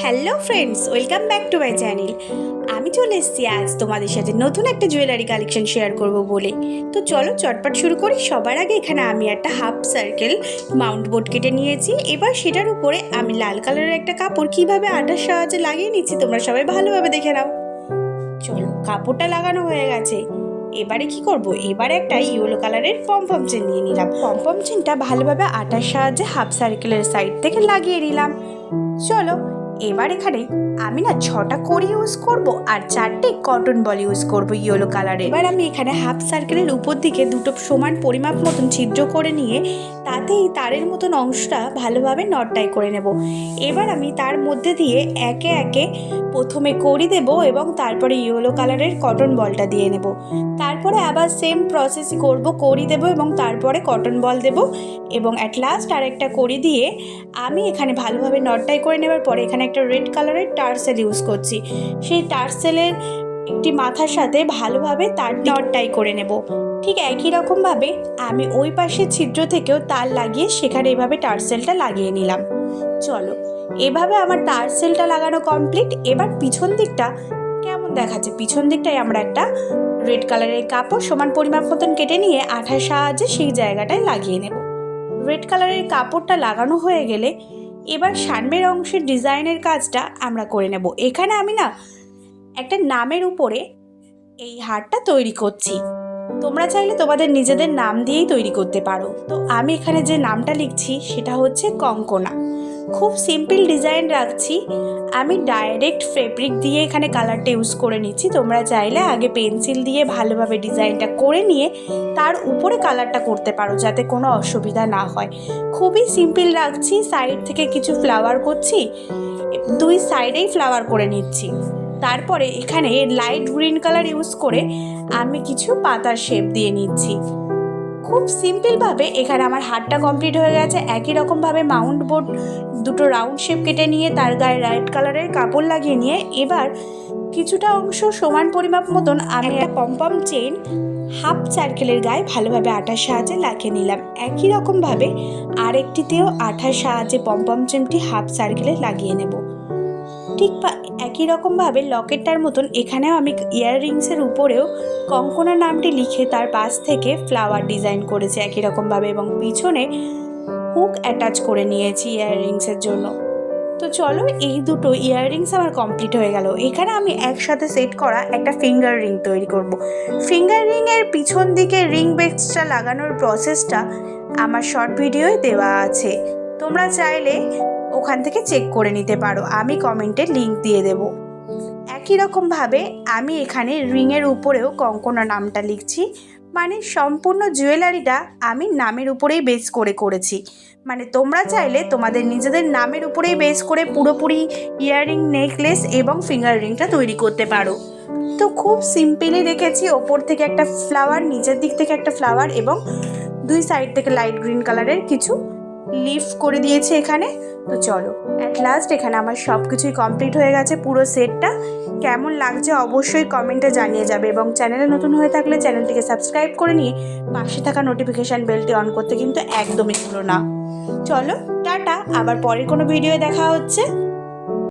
Hello friends, welcome back to my channel. আমি চলে এসেছি আজ তোমাদের সাথে নতুন একটা জুয়েলারি কালেকশন শেয়ার করব বলে। তো চলো চটপট শুরু করি। সবার আগে এখানে আমি একটা হাফ সার্কেল মাউন্ট বোর্ড কেটে নিয়েছি। এবার সেটার উপরে আমি লাল কালারের একটা কাপড় কিভাবে আটার সাহায্যে লাগিয়ে নিচ্ছি তোমরা সবাই ভালোভাবে দেখে নাও। চলো, কাপড়টা লাগানো হয়ে গেছে। এবারে কি করব, এবারে একটা ইয়েলো কালারের পমপম চেন নিয়ে নিলাম। পমপম চেনটা ভালোভাবে আটার সাহায্যে হাফ সার্কেলের সাইড থেকে লাগিয়ে নিলাম। চলো, এবার এখানে আমি না 6টা কড়ি ইউজ করব আর 4টে কটন বল ইউজ করব ইয়েলো কালারের। এবার আমি এখানে হাফ সার্কেলের উপর দিকে দুটো সমান পরিমাপ মতন ছিদ্র করে নিয়ে তাতেই তারের মতন অংশটা ভালোভাবে নটটাই করে নেব। এবার আমি তার মধ্যে দিয়ে একে একে প্রথমে কড়ি দেব এবং তারপরে ইয়েলো কালারের কটন বলটা দিয়ে নেব। তারপরে আবার সেম প্রসেসই করব, কড়ি দেব এবং তারপরে কটন বল দেব এবং অ্যাট লাস্ট আরেকটা কড়ি দিয়ে আমি এখানে ভালোভাবে নটটাই করে নেবার পরে এখানে একটা রেড কালারের টার্সেল ইউজ করছি। সেই টার্সেলের একটি মাথার সাথে ভালোভাবে তার নটটাই করে নেব। ঠিক একই রকমভাবে আমি ওই পাশের ছিদ্র থেকেও তার লাগিয়ে সেখানে এভাবে টার্সেলটা লাগিয়ে নিলাম। চলো, এভাবে আমার টার্সেলটা লাগানো কমপ্লিট। এবার পিছন দিকটা কেমন দেখাচ্ছে, পিছন দিকটায় আমরা একটা রেড কালারের কাপড় সমান পরিমাপ মতন কেটে নিয়ে আঠার সাহায্যে সেই জায়গাটায় লাগিয়ে নেব। রেড কালারের কাপড়টা লাগানো হয়ে গেলে এবার সামনের অংশের ডিজাইনের কাজটা আমরা করে নেব। এখানে আমি না একটা নামের উপরে এই হারটা তৈরি করছি। তোমরা চাইলে তোমাদের নিজেদের নাম দিয়েই তৈরি করতে পারো। তো আমি এখানে যে নামটা লিখছি সেটা হচ্ছে কঙ্কনা। খুব সিম্পল ডিজাইন রাখছি। আমি ডাইরেক্ট ফেব্রিক দিয়ে এখানে কালারটা ইউজ করে নিচ্ছি। তোমরা চাইলে আগে পেন্সিল দিয়ে ভালোভাবে ডিজাইনটা করে নিয়ে তার উপরে কালারটা করতে পারো, যাতে কোনো অসুবিধা না হয়। খুবই সিম্পল রাখছি। সাইড থেকে কিছু ফ্লাওয়ার করছি, দুই সাইডেই ফ্লাওয়ার করে নিচ্ছি। তারপরে এখানে লাইট গ্রিন কালার ইউজ করে আমি কিছু পাতার শেপ দিয়ে নিচ্ছি। খুব সিম্পলভাবে এখানে আমার হাতটা কমপ্লিট হয়ে গেছে। একই রকমভাবে মাউন্ট বোর্ড দুটো রাউন্ড শেপ কেটে নিয়ে তার গায়ে রেড কালারের কাপড় লাগিয়ে নিয়ে এবার কিছুটা অংশ সমান পরিমাপ মতন আমি একটা পমপম চেন হাফ সার্কেলের গায়ে ভালোভাবে আঠার সাহায্যে লাগিয়ে নিলাম। একই রকমভাবে আরেকটিতেও আঠার সাহায্যে পমপম চেনটি হাফ সার্কেলে লাগিয়ে নেব। ঠিক একই রকমভাবে লকেটটার মতন এখানেও আমি ইয়াররিংসের উপরেও কঙ্কনা নামটি লিখে তার পাশ থেকে ফ্লাওয়ার ডিজাইন করেছি একই রকমভাবে এবং পিছনে হুক অ্যাটাচ করে নিয়েছি ইয়াররিংসের জন্য। তো চলো, এই দুটো ইয়াররিংস আমার কমপ্লিট হয়ে গেল। এখানে আমি একসাথে সেট করা একটা ফিঙ্গার রিং তৈরি করব। ফিঙ্গার রিংয়ের পিছন দিকে রিং বেসটা লাগানোর প্রসেসটা আমার শর্ট ভিডিওয় দেওয়া আছে, তোমরা চাইলে ওখান থেকে চেক করে নিতে পারো, আমি কমেন্টে লিংক দিয়ে দেব। একই রকমভাবে আমি এখানে রিংয়ের উপরেও কঙ্কনা নামটা লিখছি। মানে সম্পূর্ণ জুয়েলারিটা আমি নামের উপরেই বেস করে করেছি। মানে তোমরা চাইলে তোমাদের নিজেদের নামের উপরেই বেস করে পুরোপুরি ইয়াররিং, নেকলেস এবং ফিঙ্গার রিংটা তৈরি করতে পারো। তো খুব সিম্পলি রেখেছি। ওপর থেকে একটা ফ্লাওয়ার, নিচের দিক থেকে একটা ফ্লাওয়ার এবং দুই সাইড থেকে লাইট গ্রিন কালারের কিছু লিফ করে দিয়েছে এখানে। তো চলো, অ্যাট লাস্ট এখানে আমার সব কিছুই কমপ্লিট হয়ে গেছে। পুরো সেটটা কেমন লাগছে অবশ্যই কমেন্টে জানিয়ে যাবে এবং চ্যানেলে নতুন হয়ে থাকলে চ্যানেলটিকে সাবস্ক্রাইব করে নিয়ে পাশে থাকা নোটিফিকেশান বেলটি অন করতে কিন্তু একদমই ভুলো না। চলো, টাটা, আবার পরের কোনো ভিডিও দেখা হচ্ছে।